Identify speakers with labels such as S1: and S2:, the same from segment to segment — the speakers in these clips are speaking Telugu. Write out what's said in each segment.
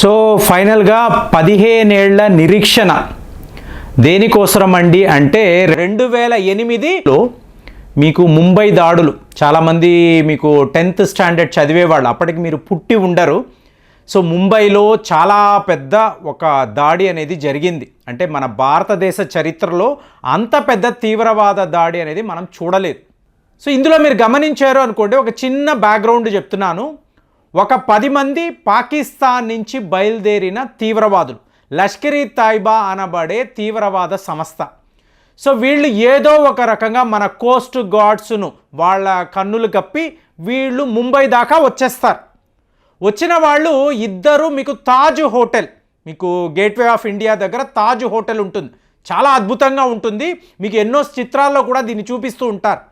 S1: సో ఫైనల్గా 15 ఏళ్ల నిరీక్షణ దేనికోసం అండి అంటే 2008లో మీకు ముంబై దాడులు, చాలామంది మీకు 10th స్టాండర్డ్ చదివేవాళ్ళు, అప్పటికి మీరు పుట్టి ఉండరు. సో ముంబైలో చాలా పెద్ద ఒక దాడి అనేది జరిగింది. అంటే మన భారతదేశ చరిత్రలో అంత పెద్ద తీవ్రవాద దాడి అనేది మనం చూడలేదు. సో ఇందులో మీరు గమనించారు అనుకోండి, ఒక చిన్న బ్యాక్గ్రౌండ్ చెప్తున్నాను. ఒక 10 మంది పాకిస్తాన్ నుంచి బయలుదేరిన తీవ్రవాదులు, లష్కర్-ఈ తైబా అనబడే తీవ్రవాద సంస్థ. సో వీళ్ళు ఏదో ఒక రకంగా మన కోస్ట్ గార్డ్స్ను వాళ్ళ కన్నులు కప్పి వీళ్ళు ముంబై దాకా వచ్చేస్తారు. వచ్చిన వాళ్ళు ఇద్దరు, మీకు తాజ్ హోటల్, మీకు గేట్వే ఆఫ్ ఇండియా దగ్గర తాజ్ హోటల్ ఉంటుంది, చాలా అద్భుతంగా ఉంటుంది, మీకు ఎన్నో చిత్రాల్లో కూడా దీన్ని చూపిస్తూ ఉంటారు.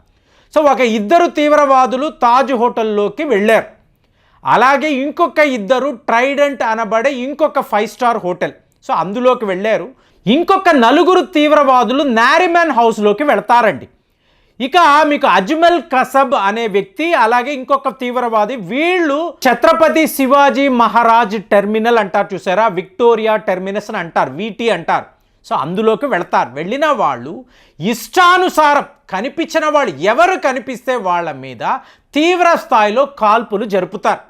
S1: సో ఒక ఇద్దరు తీవ్రవాదులు తాజ్ హోటల్లోకి వెళ్ళారు. అలాగే ఇంకొక ఇద్దరు ట్రైడెంట్ అనబడే ఇంకొక 5 స్టార్ హోటల్, సో అందులోకి వెళ్ళారు. ఇంకొక 4 తీవ్రవాదులు నారిమన్ హౌస్లోకి వెళతారండి. ఇక మీకు అజ్మల్ కసబ్ అనే వ్యక్తి, అలాగే ఇంకొక తీవ్రవాది, వీళ్ళు ఛత్రపతి శివాజీ మహారాజ్ టెర్మినల్ అంటారు చూసారా, విక్టోరియా టెర్మినస్ అని అంటారు, వీటీ అంటారు. సో అందులోకి వెళతారు. వెళ్ళిన వాళ్ళు ఇష్టానుసారం కనిపించిన వాళ్ళు ఎవరు కనిపిస్తే వాళ్ళ మీద తీవ్ర స్థాయిలో కాల్పులు జరుపుతారు.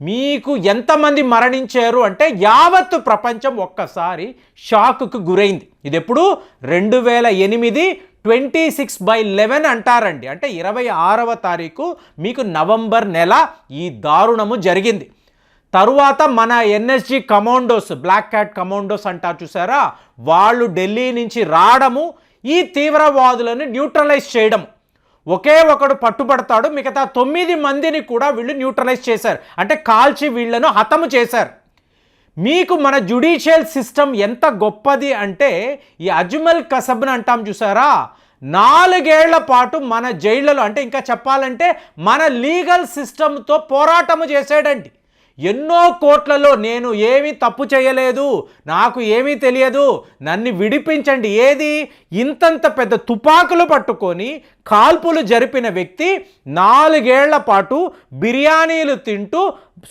S1: మీకు ఎంతమంది మరణించారు అంటే యావత్తు ప్రపంచం ఒక్కసారి షాక్కు గురైంది. ఇది ఎప్పుడు 2008 26/11 అంటారండి. అంటే 26వ తారీఖు మీకు నవంబర్ నెల ఈ దారుణము జరిగింది. తరువాత మన NSG commandos, black cat commandos అంటారు చూసారా, వాళ్ళు ఢిల్లీ నుంచి రావడము, ఈ తీవ్రవాదులను న్యూట్రలైజ్ చేయడం. ఒకే ఒకడు పట్టుబడతాడు, మిగతా 9 మందిని కూడా వీళ్ళు న్యూట్రలైజ్ చేశారు, అంటే కాల్చి వీళ్లను హతము చేశారు. మీకు మన జ్యుడిషియల్ సిస్టమ్ ఎంత గొప్పది అంటే, ఈ అజ్మల్ కసబ్ని అంటాం చూసారా, 4 ఏళ్ల పాటు మన జైళ్లలో, అంటే ఇంకా చెప్పాలంటే మన లీగల్ సిస్టమ్తో పోరాటము చేసాడండి. ఎన్నో కోట్లలో నేను ఏమీ తప్పు చేయలేదు, నాకు ఏమీ తెలియదు, నన్ను విడిపించండి, ఏది ఇంతంత పెద్ద తుపాకులు పట్టుకొని కాల్పులు జరిపిన వ్యక్తి 4 ఏళ్ల పాటు బిర్యానీలు తింటూ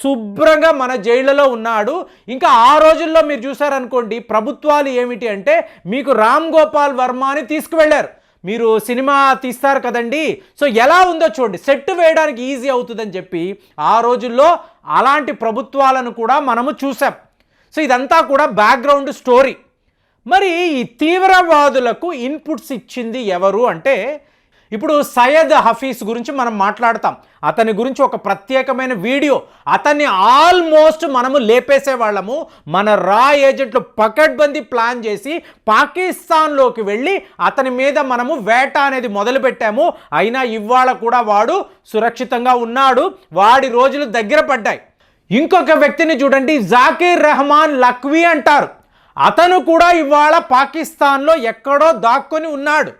S1: శుభ్రంగా మన జైళ్ళలో ఉన్నాడు. ఇంకా ఆ రోజుల్లో మీరు చూసారనుకోండి, ప్రభుత్వాలు ఏమిటి అంటే మీకు రామ్ గోపాల్ వర్మని తీసుకువెళ్ళారు. మీరు సినిమా తీస్తారు కదండి, సో ఎలా ఉందో చూడండి, సెట్ వేయడానికి ఈజీ అవుతుందని చెప్పి ఆ రోజుల్లో అలాంటి ప్రభుత్వాలను కూడా మనము చూసాం. సో ఇదంతా కూడా బ్యాక్గ్రౌండ్ స్టోరీ. మరి ఈ తీవ్రవాదులకు ఇన్పుట్స్ ఇచ్చింది ఎవరు అంటే, ఇప్పుడు సయ్యద్ హఫీజ్ గురించి మనం మాట్లాడతాం. అతని గురించి ఒక ప్రత్యేకమైన వీడియో, అతన్ని ఆల్మోస్ట్ మనము లేపేసేవాళ్ళము. మన రా ఏజెంట్లు పకడ్బందీ ప్లాన్ చేసి పాకిస్తాన్లోకి వెళ్ళి అతని మీద మనము వేట అనేది మొదలుపెట్టాము. అయినా ఇవాళ కూడా వాడు సురక్షితంగా ఉన్నాడు, వాడి రోజులు దగ్గర పడ్డాయి. ఇంకొక వ్యక్తిని చూడండి, జాకీర్ రెహమాన్ లఖ్వీ అంటారు, అతను కూడా ఇవాళ పాకిస్తాన్లో ఎక్కడో దాక్కొని ఉన్నాడు.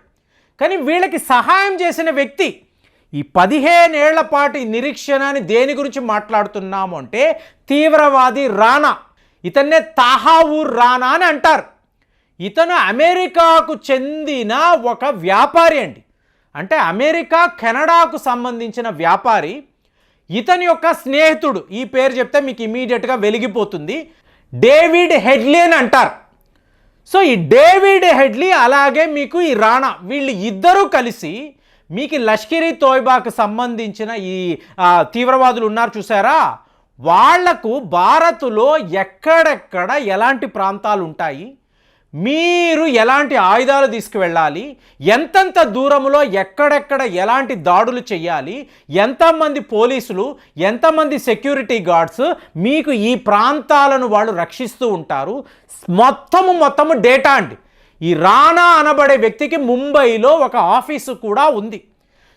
S1: కానీ వీళ్ళకి సహాయం చేసిన వ్యక్తి, ఈ 15 ఏళ్ల పాటు నిరీక్షణని దేని గురించి మాట్లాడుతున్నాము అంటే, తీవ్రవాది రానా, ఇతన్నే తాహావూర్ రానా అని అంటారు. ఇతను అమెరికాకు చెందిన ఒక వ్యాపారి అండి, అంటే అమెరికా కెనడాకు సంబంధించిన వ్యాపారి. ఇతని యొక్క స్నేహితుడు, ఈ పేరు చెప్తే మీకు ఇమీడియట్గా వెలిగిపోతుంది, డేవిడ్ హెడ్లీ అని అంటారు. సో ఈ డేవిడ్ హెడ్లీ అలాగే మీకు ఈ రానా, వీళ్ళు ఇద్దరూ కలిసి మీకు లష్కర్-ఈ తోయిబాకు సంబంధించిన ఈ తీవ్రవాదులు ఉన్నారు చూసారా, వాళ్లకు భారత్లో ఎక్కడెక్కడ ఎలాంటి ప్రాంతాలు ఉంటాయి, మీరు ఎలాంటి ఆయుధాలు తీసుకువెళ్ళాలి, ఎంతెంత దూరంలో ఎక్కడెక్కడ ఎలాంటి దాడులు చేయాలి, ఎంతమంది పోలీసులు, ఎంతమంది సెక్యూరిటీ గార్డ్స్ మీకు ఈ ప్రాంతాలను వాళ్ళు రక్షిస్తూ ఉంటారు, మొత్తము డేటా అండి. ఈ రానా అనబడే వ్యక్తికి ముంబైలో ఒక ఆఫీసు కూడా ఉంది.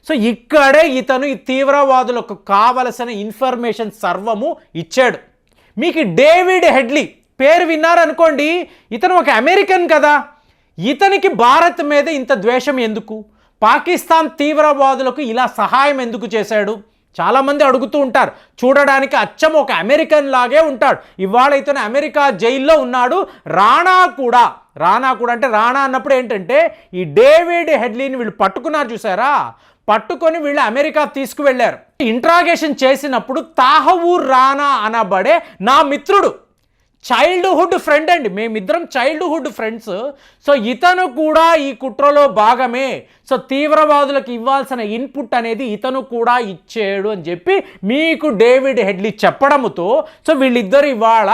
S1: సో ఇక్కడే ఇతను ఈ తీవ్రవాదులకు కావలసిన ఇన్ఫర్మేషన్ సర్వము ఇచ్చాడు. మీకు డేవిడ్ హెడ్లీ పేరు విన్నారనుకోండి, ఇతను ఒక అమెరికన్ కదా, ఇతనికి భారత్ మీద ఇంత ద్వేషం ఎందుకు, పాకిస్తాన్ తీవ్రవాదులకు ఇలా సహాయం ఎందుకు చేశాడు, చాలామంది అడుగుతూ ఉంటారు. చూడడానికి అచ్చం ఒక అమెరికన్ లాగే ఉంటాడు. ఇవాళ ఇతను అమెరికా జైల్లో ఉన్నాడు. రానా కూడా అంటే రానా అన్నప్పుడు ఏంటంటే, ఈ డేవిడ్ హెడ్లీని వీళ్ళు పట్టుకున్నారు చూసారా, పట్టుకొని వీళ్ళు అమెరికా తీసుకువెళ్ళారు. ఇంట్రాగేషన్ చేసినప్పుడు తాహవూర్ రానా అనబడే నా మిత్రుడు చైల్డ్హుడ్ ఫ్రెండ్ అండి, మేమిద్దరం చైల్డ్హుడ్ ఫ్రెండ్స్. సో ఇతను కూడా ఈ కుట్రలో భాగమే. సో తీవ్రవాదులకు ఇవ్వాల్సిన ఇన్పుట్ అనేది ఇతను కూడా ఇచ్చాడు అని చెప్పి మీకు డేవిడ్ హెడ్లీ చెప్పడంతో సో వీళ్ళిద్దరు ఇవాళ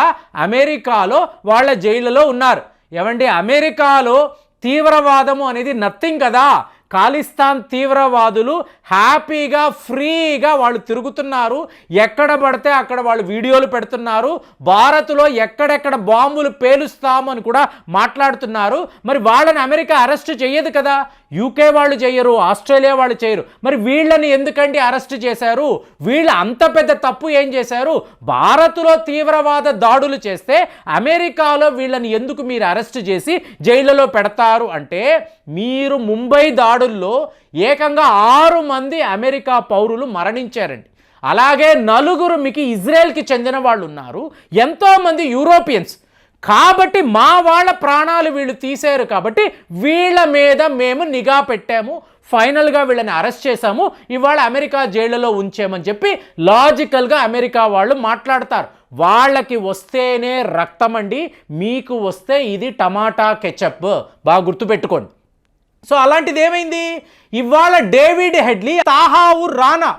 S1: అమెరికాలో వాళ్ళ జైలులో ఉన్నారు. ఏమండి, అమెరికాలో తీవ్రవాదము అనేది నథింగ్ కదా. ఖాలిస్తాన్ తీవ్రవాదులు హ్యాపీగా ఫ్రీగా వాళ్ళు తిరుగుతున్నారు, ఎక్కడ పడితే అక్కడ వాళ్ళు వీడియోలు పెడుతున్నారు, భారత్లో ఎక్కడెక్కడ బాంబులు పేలుస్తాము అని కూడా మాట్లాడుతున్నారు. మరి వాళ్ళని అమెరికా అరెస్ట్ చేయదు కదా, యూకే వాళ్ళు చేయరు, ఆస్ట్రేలియా వాళ్ళు చేయరు. మరి వీళ్ళని ఎందుకండి అరెస్ట్ చేశారు? వీళ్ళు అంత పెద్ద తప్పు ఏం చేశారు? భారత్లో తీవ్రవాద దాడులు చేస్తే అమెరికాలో వీళ్ళని ఎందుకు మీరు అరెస్ట్ చేసి జైళ్ళలో పెడతారు అంటే, మీరు ముంబై దాడుల్లో ఏకంగా 6 మంది అమెరికా పౌరులు మరణించారండి. అలాగే 4 మీకు ఇజ్రాయెల్కి చెందిన వాళ్ళు ఉన్నారు, ఎంతోమంది యూరోపియన్స్. కాబట్టి మా వాళ్ళ ప్రాణాలు వీళ్ళు తీశారు కాబట్టి వీళ్ళ మీద మేము నిఘా పెట్టాము, ఫైనల్గా వీళ్ళని అరెస్ట్ చేశాము, ఇవాళ అమెరికా జైళ్ళలో ఉంచామని చెప్పి లాజికల్గా అమెరికా వాళ్ళు మాట్లాడతారు. వాళ్ళకి వస్తేనే రక్తం అండి, మీకు వస్తే ఇది టమాటా కెచప్, బాగా గుర్తుపెట్టుకోండి. సో అలాంటిది ఏమైంది, ఇవాళ డేవిడ్ హెడ్లీ, తాహావుర్ రానా,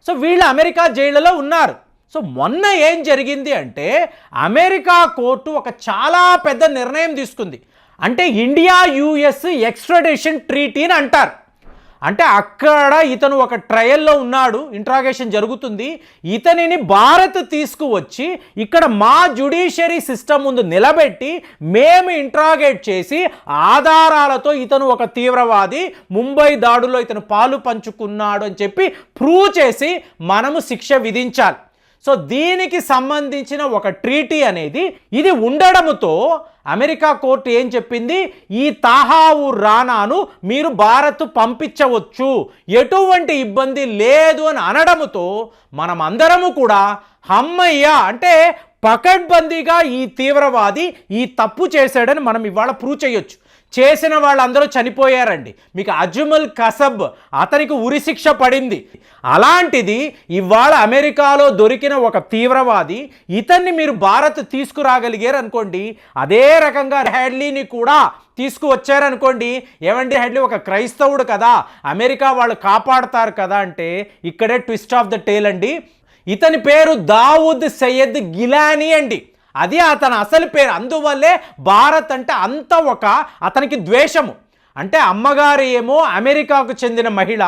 S1: సో వీళ్ళు అమెరికా జైళ్ళలో ఉన్నారు. సో మొన్న ఏం జరిగింది అంటే అమెరికా కోర్టు ఒక చాలా పెద్ద నిర్ణయం తీసుకుంది. అంటే ఇండియా యుఎస్ ఎక్స్ట్రాడిషన్ ట్రీటీని అంటారు. అంటే అక్కడ ఇతను ఒక ట్రయల్లో ఉన్నాడు, ఇంట్రాగేషన్ జరుగుతుంది, ఇతనిని భారత్ తీసుకువచ్చి ఇక్కడ మా జ్యుడిషియరీ సిస్టమ్ ముందు నిలబెట్టి మేము ఇంట్రాగేట్ చేసి ఆధారాలతో ఇతను ఒక తీవ్రవాది, ముంబై దాడుల్లో ఇతను పాలు పంచుకున్నాడు అని చెప్పి ప్రూవ్ చేసి మనము శిక్ష విధించాలి. సో దీనికి సంబంధించిన ఒక ట్రీటీ అనేది ఇది ఉండడంతో అమెరికా కోర్టు ఏం చెప్పింది, ఈ తాహావుర్ రానాను మీరు భారత్ పంపించవచ్చు, ఎటువంటి ఇబ్బంది లేదు అని అనడంతో మనం అందరము కూడా హమ్మయ్య, అంటే పకడ్బందీగా ఈ తీవ్రవాది ఈ తప్పు చేశాడని మనం ఇవాళ ప్రూవ్ చేయొచ్చు. చేసిన వాళ్ళందరూ చనిపోయారండి. మీకు అజ్మల్ కసబ్, అతనికి ఉరిశిక్ష పడింది. అలాంటిది ఇవాళ అమెరికాలో దొరికిన ఒక తీవ్రవాది, ఇతన్ని మీరు భారత్ తీసుకురాగలిగారు అనుకోండి, అదే రకంగా హెడ్లీని కూడా తీసుకువచ్చారనుకోండి, ఏమండి హెడ్లీ ఒక క్రైస్తవుడు కదా, అమెరికా వాళ్ళు కాపాడతారు కదా అంటే ఇక్కడే ట్విస్ట్ ఆఫ్ ద టేల్ అండి. ఇతని పేరు దావుద్ సయ్యద్ గిలానీ అండి, అది అతని అసలు పేరు. అందువల్లే భారత్ అంటే అంత ఒక అతనికి ద్వేషము. అంటే అమ్మగారు ఏమో అమెరికాకు చెందిన మహిళ,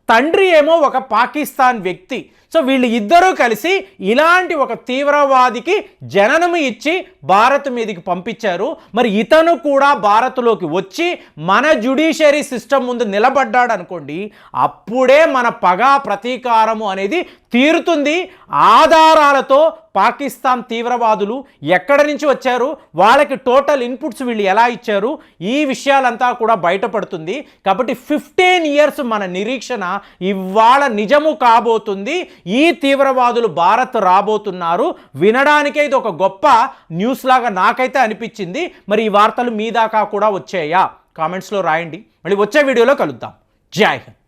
S1: తండ్రి ఏమో ఒక పాకిస్తాన్ వ్యక్తి. సో వీళ్ళు ఇద్దరూ కలిసి ఇలాంటి ఒక తీవ్రవాదికి జననము ఇచ్చి భారత్ మీదకి పంపించారు. మరి ఇతను కూడా భారత్లోకి వచ్చి మన జ్యుడిషియరీ సిస్టమ్ ముందు నిలబడ్డాడు అనుకోండి, అప్పుడే మన పగ ప్రతీకారము అనేది తీరుతుంది. ఆధారాలతో పాకిస్తాన్ తీవ్రవాదులు ఎక్కడి నుంచి వచ్చారు, వాళ్ళకి టోటల్ ఇన్పుట్స్ వీళ్ళు ఎలా ఇచ్చారు, ఈ విషయాలంతా కూడా బయటపడుతుంది. కాబట్టి 15 ఇయర్స్ మన నిరీక్షణ ఇవాళ నిజము కాబోతుంది. ఈ తీవ్రవాదులు భారత్ రాబోతున్నారు. వినడానికే ఇది ఒక గొప్ప న్యూస్ లాగా నాకైతే అనిపించింది. మరి ఈ వార్తలు మీ దాకా కూడా వచ్చాయా? కామెంట్స్లో రాయండి. మళ్ళీ వచ్చే వీడియోలో కలుద్దాం. జై హింద్.